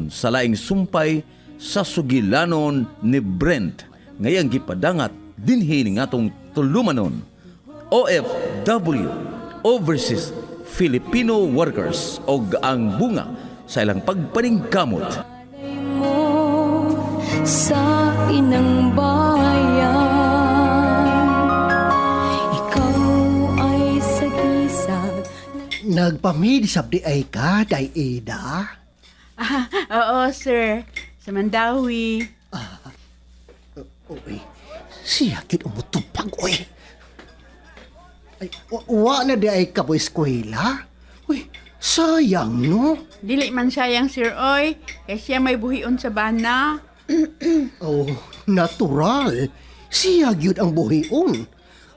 gikan sa laing sumpay sa sugilanon ni Brent ngayang gipadangat dinhi ni ngatong tulumanon OFW Overseas Filipino Workers og ang bunga sa ilang pagpaningkamot mo sa inang bayan. Ikaw ay sagisag. Nagpamid sabdi ay ka, day Ida. Oo, sir. Sa Mandawi. Uy, siya kin umutupag, uy. Ay, wa na di ay ka po eskwela? Uy, sayang, no? Dili man sayang, sir, oy. Kaya siya may buhion sa bana. Oh, natural. Siya gyud ang buhion.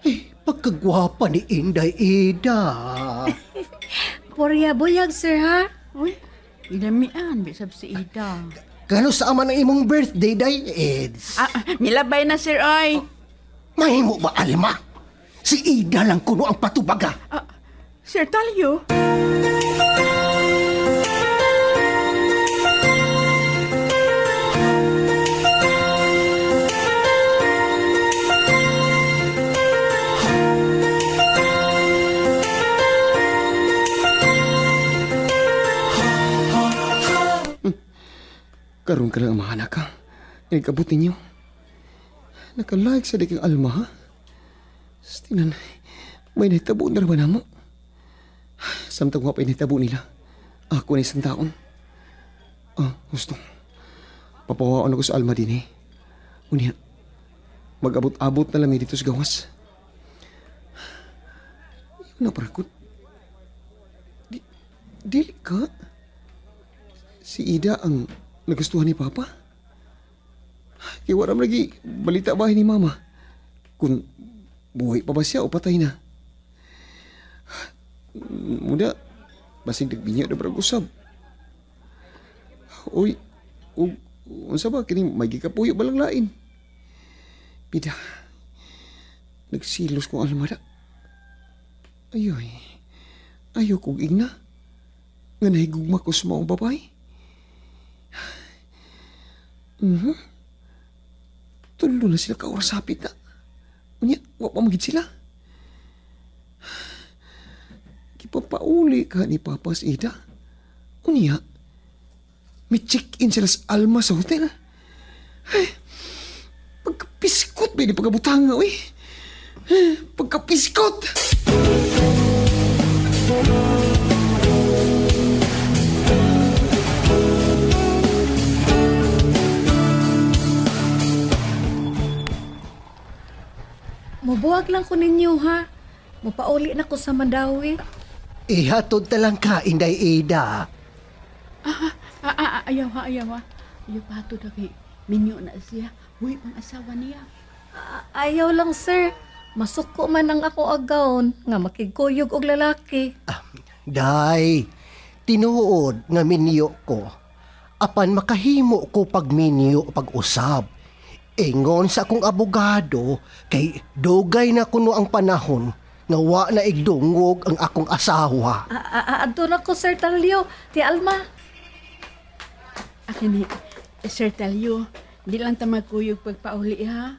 Ay, pagkagwapa ni Inday Ida. Porya buyag, sir, ha? Uy, ilamian, bisab si Ida. Kano sa ama ng imong birthday, day Eds? Nilabay na, sir, oy. Mahimo ba, Alma? Si Ida lang kuno ang patubaga. Sir Talyo. Karoon ka lang ang mga anak ka. Inagkabot ninyo. Nakalayag sa diking Alma, ha? Stinan, may nahitabo na naman mo. Samtang nga pa nahitabo nila. Ako na isang taon. Gusto. Papawaan ako sa Alma din, eh. Unya, mag-abot-abot na lang dito sa gawas. Yun na parakot. Dili ka? Si Ida ang nagustuhan ni Papa? Kaya waram lagi balita bahay ni Mama. Kung buhay pa ba siya o patay na? Muna, basing nagbinyo na barang usab. Uy, unsa ba kini may gikapuyo balang lain? Pida, nagsilos kong almada. Ayaw kong igna. Nga nahigugma ko sa mga babae. Tulo na sila kaurasapit na. Unya, wak pa magid sila. Kipapauli ka ni Papa sa Ida. Unya, may check-in sila sa Alma sa hotel. Ay, pagkapiskot ba ni pagkabutanga, uy. Pagkapiskot! Mabuwag lang ko ninyo, ha? Mapauli na ko sa Mandawi. Ihatod na lang ka, Inday Ida. Ayaw ha. Ayaw pa ito na kay Minyo na siya. Uy, ang asawa niya. Ayaw lang, sir. Masuko man ang ako agawon nga makigkuyog og lalaki. Day, tinuod nga minyo ko. Apan makahimo ko pag minyo pag-usab. Ingon sa akong abogado, kay dugay na kuno ang panahon nga wa na igdungog ang akong asawa. Adto na ko, Sir Talio. Ti Alma. Akin ni Sir Talyo, di lang ta magkuyog pagpauli ha.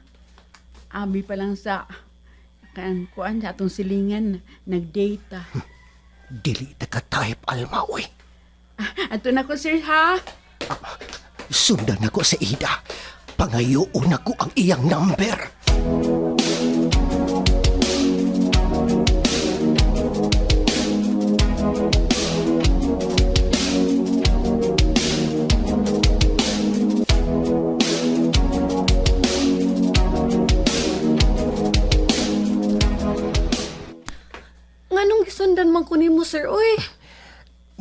Abi pa lang sa kuan sa atong silingan nag-date ta. Dili ta ka-type, Alma, oy. Ato na ko, sir, ha? Sundan ako sa Ida. Pangayoon ako ang iyang number. Nganong gisundan man ko nimo, sir, oy?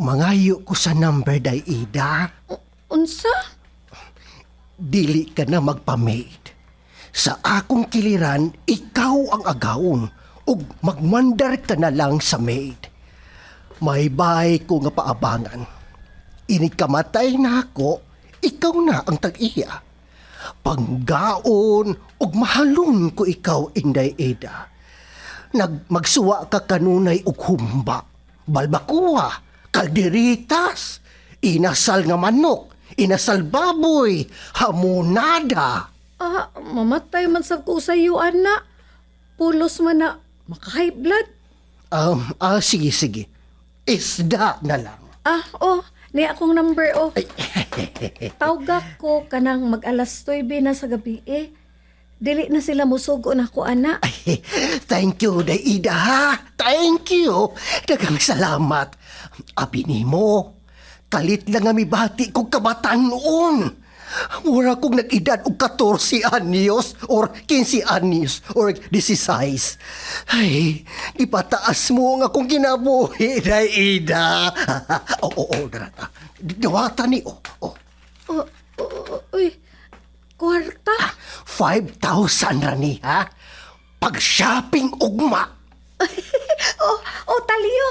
Mangayo ko sa number, day Ida. Unsa? Dili ka na magpa-maid. Sa akong kiliran, ikaw ang agawon ug magmandar ka na lang sa maid. May bahay ko nga paabangan. Init kamatay na ako, ikaw na ang tag-iya. Panggaon ug mahalon ko ikaw, Inday Ida. Magsuwa ka kanunay ug humba, balbakuha, kalderitas, inasal nga manok, inasal baboy, hamonada. Mamatay man sa ko sa iyo, anak. Pulos man na maka-high blood. Sige. Isda na lang. Ni akong number, Tawag ko kanang mag-alas 9 na sa gabi, Dili na sila musugo na ko, anak. Thank you, Daida, ha? Thank you. Dagang salamat. Abi nimo, kalit lang nga mibati kong kabataan noon. Mura kong nag-edad og 14 anyos or 15 anyos or 16. Ay, ipataas mo nga kung kinabuhi, Daida. Oo, darata. Dawata ni, Uy, kwarta? 5,000 na ni, ha? Pag-shopping ugma. Taliyo.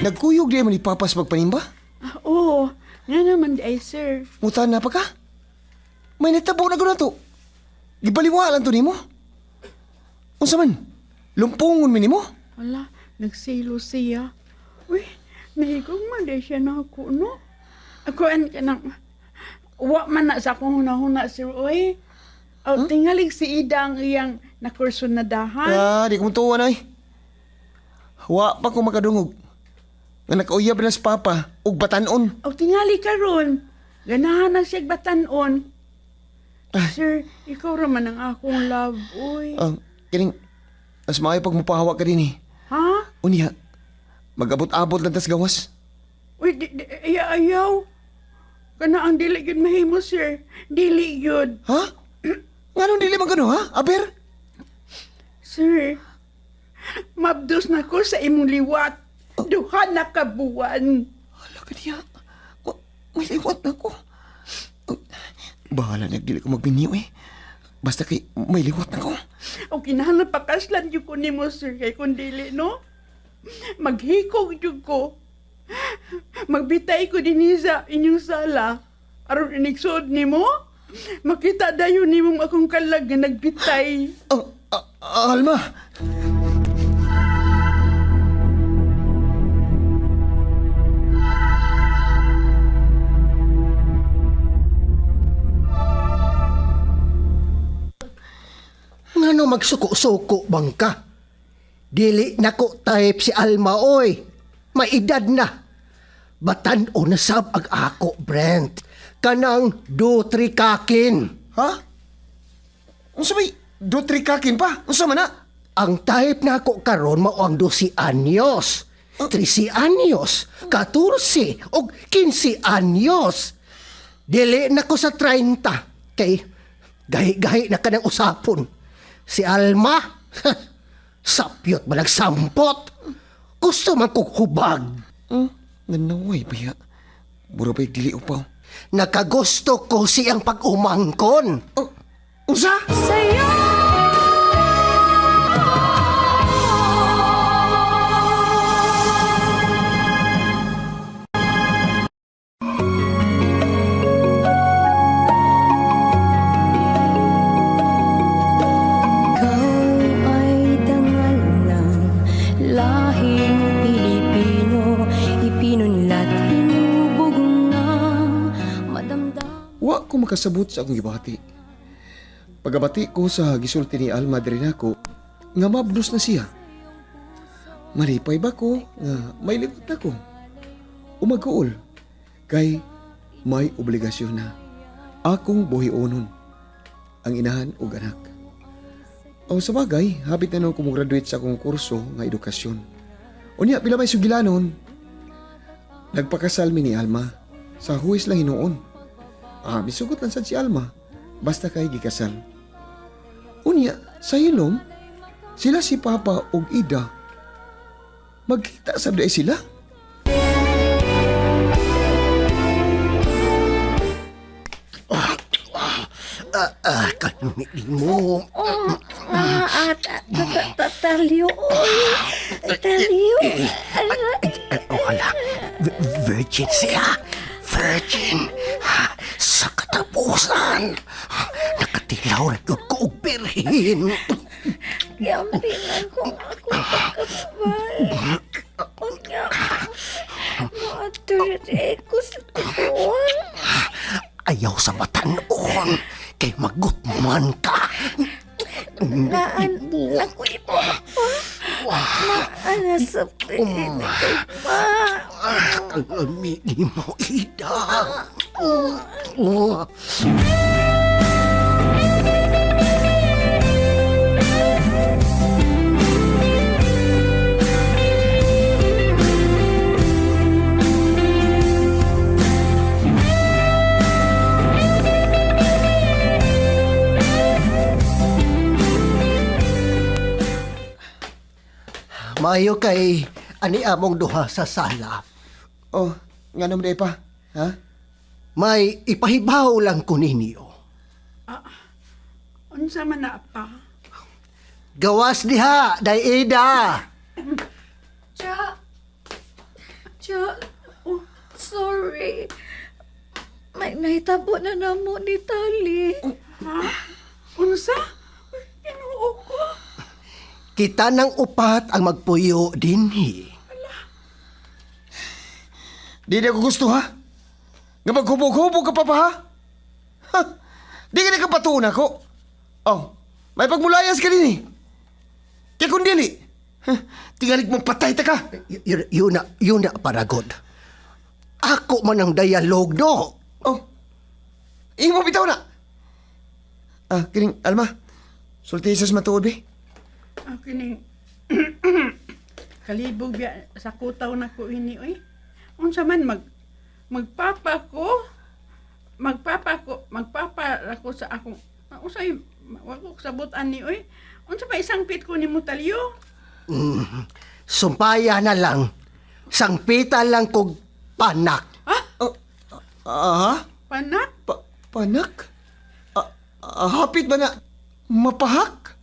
Nagkuyog di man ni Papas magpanimba? Oo, nga naman di ay, sir. Mutan na pa ka? May natabo na gano'n to. Gibaliwalan to ni mo. Unsa man? Lumpungon mi ni mo? Wala, nagsilo siya. Uy, nahigong man di siya na ako, no? Ako ka nang, wa man na sa akong hunahuna, sir, uy. Tingalig si Ida ang iyang nakurso na dahan. Di ko mutuwa na Wa pa ko makadungog. Nga nakauyab na sa Papa, ug batanon. Tingali ka ron. Ganahan na siya batanon. Sir, ikaw raman ang akong love, uy. Kining, mas maayo pag mupahawa ka din Ha? Unya, mag-abot-abot lang tas gawas. Uy, ayaw. Kana ang dili yun mahimo, sir. Dili yun. Ha? Nga nung dili man gano, ha? Aber? Sir, mabdos na ko sa imong liwat. Duha na kabuwan. Hala ka diya. May liwat na ko. Bahala nagdili ko magbinyo Basta kay may liwat na ko. O kinahanglan pakaslan yun ko ni mo, sir. Kay kung dili, no? Maghikog yun ko. Magbitay ko din sa inyong sala. Aron inigsod ni mo, makita dayon ni mong akong kalag na nagbitay. Alma! Ngano magsuko-suko bang ka? Dili nako type si Alma, oy. Maedad na. Batan-o na sab ag ako, Brent. Kanang dutri kakin. Ha? Unsa may dutri kakin pa? Unsa man na? Ang type na ako karon mao ang 12 anyos. 13 anyos, 14 o 15 anyos. Dili na ko sa 30. Kay gahi-gahi na ka ng usapon. Si Alma, sapyot ba nagsampot? Gusto man kong hubag. Nanaway baya. Mura ba'y dili upaw? Nakagusto ko siyang pag-umangkon. Unsa? Sa'yo Ikaw ay dangal ng lahing Pilipino, ipinunlat hinubog ng madamdam. Wa ko makasabot sa akong gibati. Pagabati ko sa gisulti ni Alma diri nako, nga mabdos na siya. Malipay ba ko nga may liwat na ko? Umagkuol, kay may obligasyon na akong buhionon ang inahan ug anak. O sa bagay, habit na nung kumugraduate sa akong kurso nga edukasyon. Unya, pila may sugilanon, nagpakasal mi ni Alma sa huwis lang hinuon. Bisugot lang sad si Alma, basta kay gikasal. Unya, sa hilom, sila si Papa ug Ida. Magkita sa day sila. Kanumili mo. Talyo. Talyo. virgin siya. Virgin. Sa katapusan, nakatilaw na yun ko og birhin. Yampinan kung ako pagkabay. Unya, maatur ko sa tuwan. Ayaw sa matanon, kay magutman ka. Naan ako ito pa. Naana sa pilit pa. Alamini mo, Ida. Mayo kay ani among duha sa sala. Oh, nga naman day pa. Ha? May ipahibaw lang ko ninyo. Unsa man na pa? Gawas diha, day Ida. Cha, oh, sorry. May nahitabo na namo ni Tali. Ha? Unsa? Kinuo ko. Kita ng upat ang magpuyo dinhi. Di na ko gusto, ha? Nga maghubog-hubog ka pa ha? Ha? Di ka na kapatuon ako. Oh, may pagmulayas ka din eh. Kaya kung dili, tingalig mong patay ta ka. Yun na paragod. Ako man ang dialog no. Oh, imo bitaw na. Kining, Alma, sultisas matuod eh. Kining kalibog ya sa kutaw na ko ini oy. Unsa man magpapa ako sa akong usay wako sabutan ni oy. Unsa pa isang pit ko nimo talyo? Sumpaya na lang. Sangpita lang kog panak. Panak? Panak? Hapit ba na mapahak?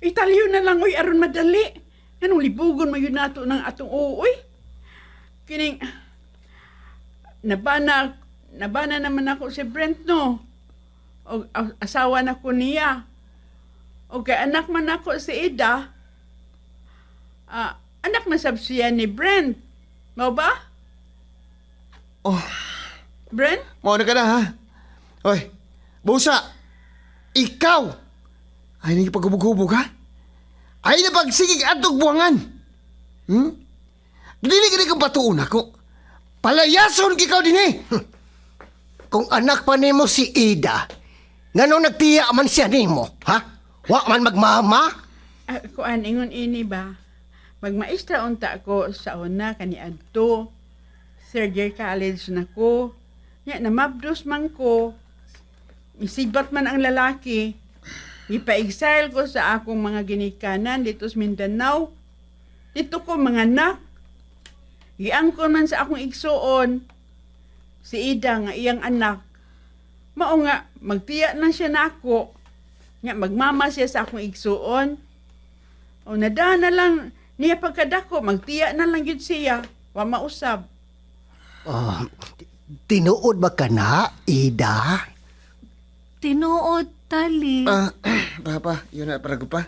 Italyo na lang oy aron madali. Anong libugon mo yun nato ng atong uuoy? Kining nabana naman ako si Brent no. O asawa na ko niya. O kay anak man ako si Ida. Anak na sab siya ni Brent. Mo ba? Oh, Brent? mau na ka na ha? Hoy, busa, ikaw ay nagpaghubog-hubog ha? Ay napagsigig atog buwangan. Dili ka kang patuon ako. Palayason kikaw din eh. Kung anak pa nimo si Ida, ngano nagtiya man siya nimo, ha? Wa man magmama? Kuan ingon ini ba? Magmaestra unta ako sa una kani adto. Third year college na ko. Nya namabdos man ko. Isibat man ang lalaki. Ipa-exile ko sa akong mga ginikanan dito sa Mindanao. Dito ko mga anak. Giangkon man sa akong igsuon. Si Ida nga iyang anak. Mao nga, magtiya na siya nako. Nga magmama siya sa akong igsuon. O nadana lang niya pagkadako, magtiya na lang yun siya. Wa mausab. Tinuod ba ka na, Ida? Tinuod, Tali. Papa, yun na para ko pa.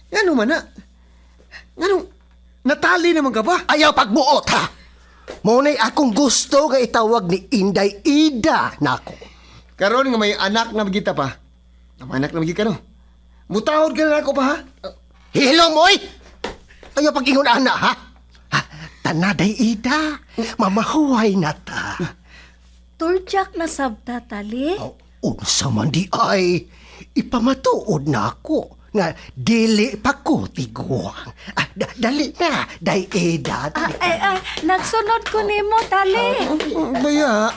Ngano man na? Ngano, natali naman ka ba? Ayaw pagbuot, ha? Muna'y akong gusto nga itawag ni Inday Ida nako. Karon nga may anak na magita pa. Ang anak na magita no? Mutahod ka na ako pa ha? Hilo mo, ayaw pag-ingon ana, ha? Tanaday Ida, mamahuhay na ta. Turjak na sabta, Tali. Unsa man di ay, ipamatuod na ako nga dili pa ko tiguang. Dali na, day Ida. Nagsunod ko nimo, Tali. Baya,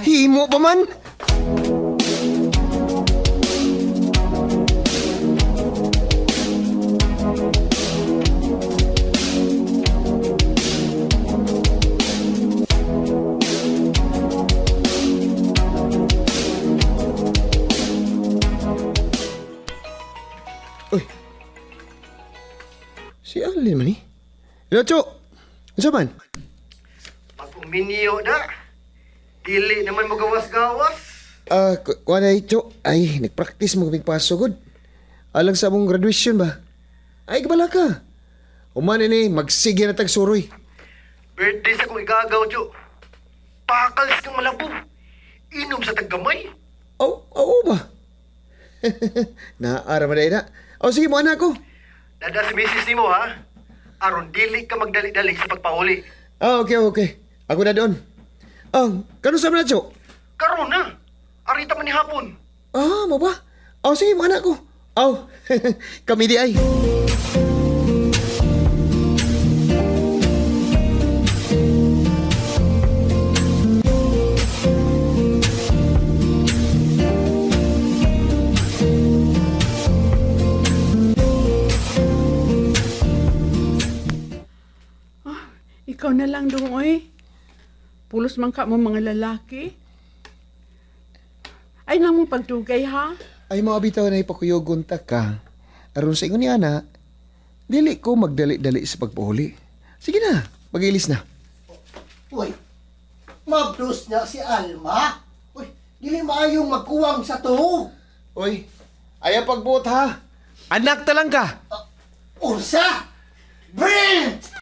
himo pa man? Uy, si Alin man eh. Hello, Cho. Ano man? Bagong Minyo na. Dili naman mo gawas-gawas. Kuha na ito. Ay, nagpractice mo kaming pasugod. Alang sa mong graduation ba? Ay, kabala ka. Umano ni, magsige na tagsuroy. Birthday sa kong igagaw, Jo. Pakalis kang malabo. Inom sa taggamay. Oo ba? Naara man na. Sige mo, anak ko. Dada si misis ni mo, ha? Aron dili ka magdali-dali sa pagpahuli. Okay. Ako na doon. Kano sa mga Jo? Karon na. Arita man ni hapon. Mo ba? Sige mo, anak ko. Kami di ay. Ikaw na lang dong, oy. Pulos man ka mo mga lalaki. Ay nang mo pagdugay, ha? Ay, mga bitaw na ipakuyogon ta ka. Aron sa ingon ni Ana, dili ko magdali-dali sa pagpahuli. Sige na, mag-ilis na. Uy, mabdos na si Alma. Uy, dili maayong magkuwang sa to. Uy, ayaw pagbuot ha. Anak talang ka. Unsa? Brent!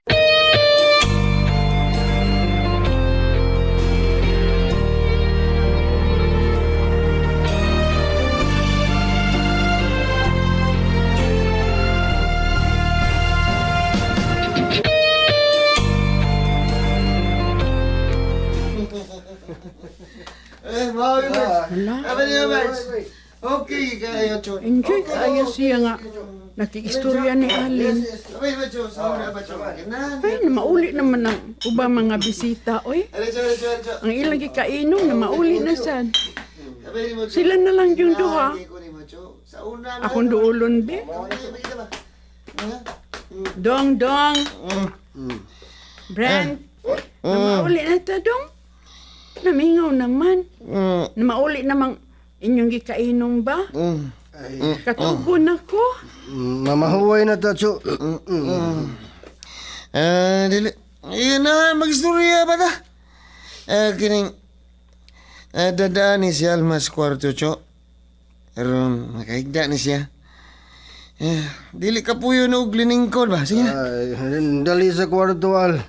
Wala. Okay, kayo, Chon. Enjoy kayo siya nga. Nakiistorya ni Alin. Ay, na mauli naman ang ubang mga bisita, oy. Ang ilang gikainom na mauli na sad. Sila na lang yung duha. Akong duulon, be. Dong. Brent, na mauli na ta, dong. Namingaw naman. Na mauli namang inyong gikainom ba? Katugon ako. Mamahuway na ta, Cho. Dili. Iyan na, mag-istorya ba ta? Kining, dadaan ni si Alma sa kwarto, Cho. Aron, makaigda ni siya. Dili ka po yun og liningkod ba? Sige na. Dali sa kwarto, Al.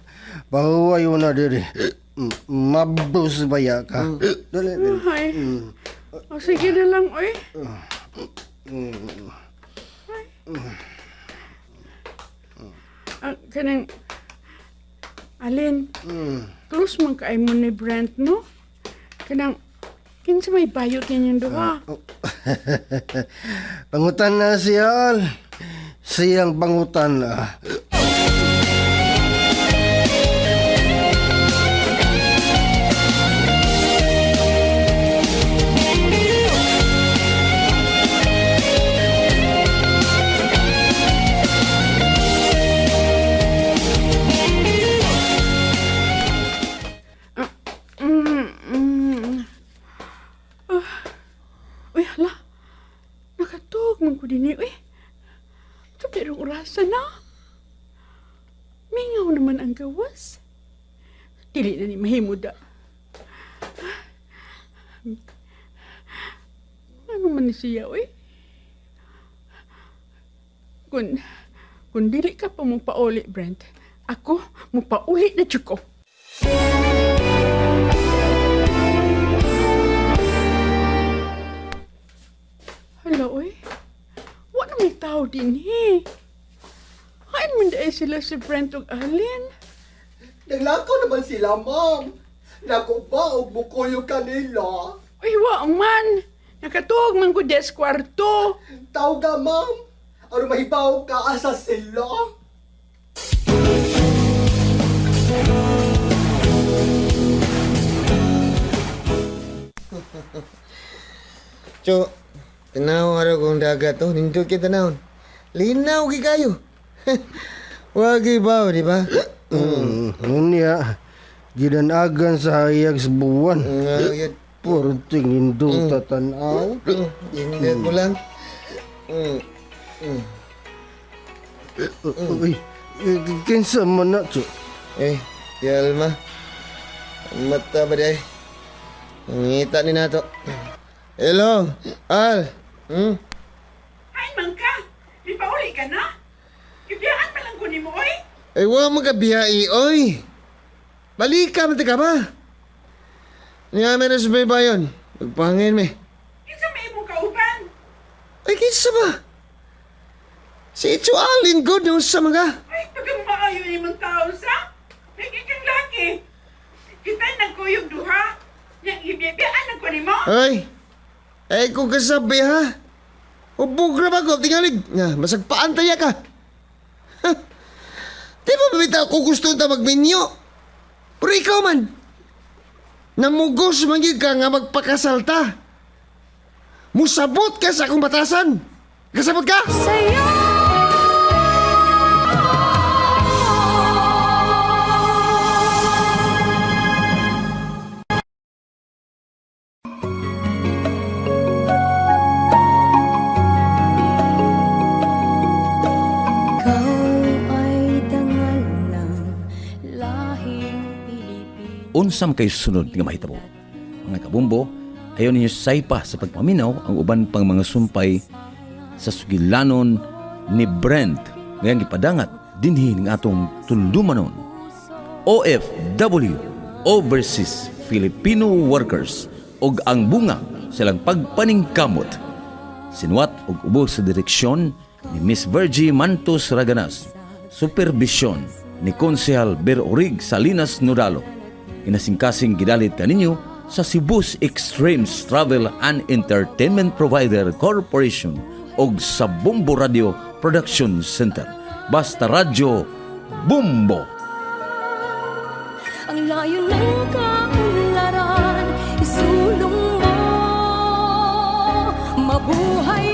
Pahuway mo na diri. Mabdos baya ka. Dali. Ay. O sige na lang, oy. Kanang Alin, close man kaay mo ni Brent, no? Kanang kinsa may bayot ninyong duha. Pangutan na siya, Al. Siyang pangutan na. Uy, hala. Nakatug man ko din eh. Uy, ito pero orasan na. Mingaw naman ang gawas. Dili na ni mahimuda. Ano man ni siya, uy? Kung dili ka pa mong pauli, Brent, ako mong pauli na tsuko. Hala, uy. Wala may tao din, he. Hain man dahil sila si Brent ug Alin. Naglakaw naman sila, ma'am. Naku ba, og mukuyo kanila. Uy, wa man. Nakatuog man ko des kwarto. Tawga, ma'am. Ano mahibaw ka asa sila? Cho, tanaw araw kong dagat to. Nindot kita naon. Linaw ki kayo. Wagi ba, di ba? Unya, gidanagan sa hayag sa buwan. Ngayat. Puro tingin doon tatanaw. Ingat mo lang. Uy, kinsa man na, Cho? Di Alma. Ang mata ba day? Ngita ni nato. Hello, Al. Ay, mangka! Di pa uli ka na? Ibiyaan pa lang ko ni mo, oy! Ay, wa magabiyai, oy. Balika, mati ka ba? Niya, meron sa may bayon. Magpangin, me. Kinsa may imong kauban? Ay, kinsa ba? Si Itcho Alin God nung sa mga. Ay, pagang maayo ni mong tao sa? Nagiging laki. Kita'y nagkuyog duha. Yang ibiyaan ako ni mo? Ay, kung kasabi ha. Ubog na ba ko, tingalig. Nga, masagpaan tayo ka. Ha? Di ba babita ko gusto ta magminyo? Pero ikaw man, namugos magig ka nga magpakasalta. Musabot ka sa akong batasan. Kasabot ka? Sa'yo Ikaw ay dangal ng lahing Pilipino. Unsam kay sunod nga mahitabo. Mga kabumbo, ayaw ninyo saypa sa pagpaminaw ang uban pang mga sumpay sa sugilanon ni Brent ngayang ipadangat dinhi ng atong tulumanon. OFW, Overseas Filipino Workers, og ang bunga silang pagpaningkamot. Sinuwat og ubos sa direksyon ni Miss Virgie Mantos Raganas, supervision ni Konsehal Ber Orig Salinas Nodalo. Inasingkasing gidalit kaninyo sa Cebu's Extremes Travel and Entertainment Provider Corporation og sa Bumbo Radio Production Center. Basta Radyo Bumbo. Ang layo ng kaunlaran, isulong mo, mabuhay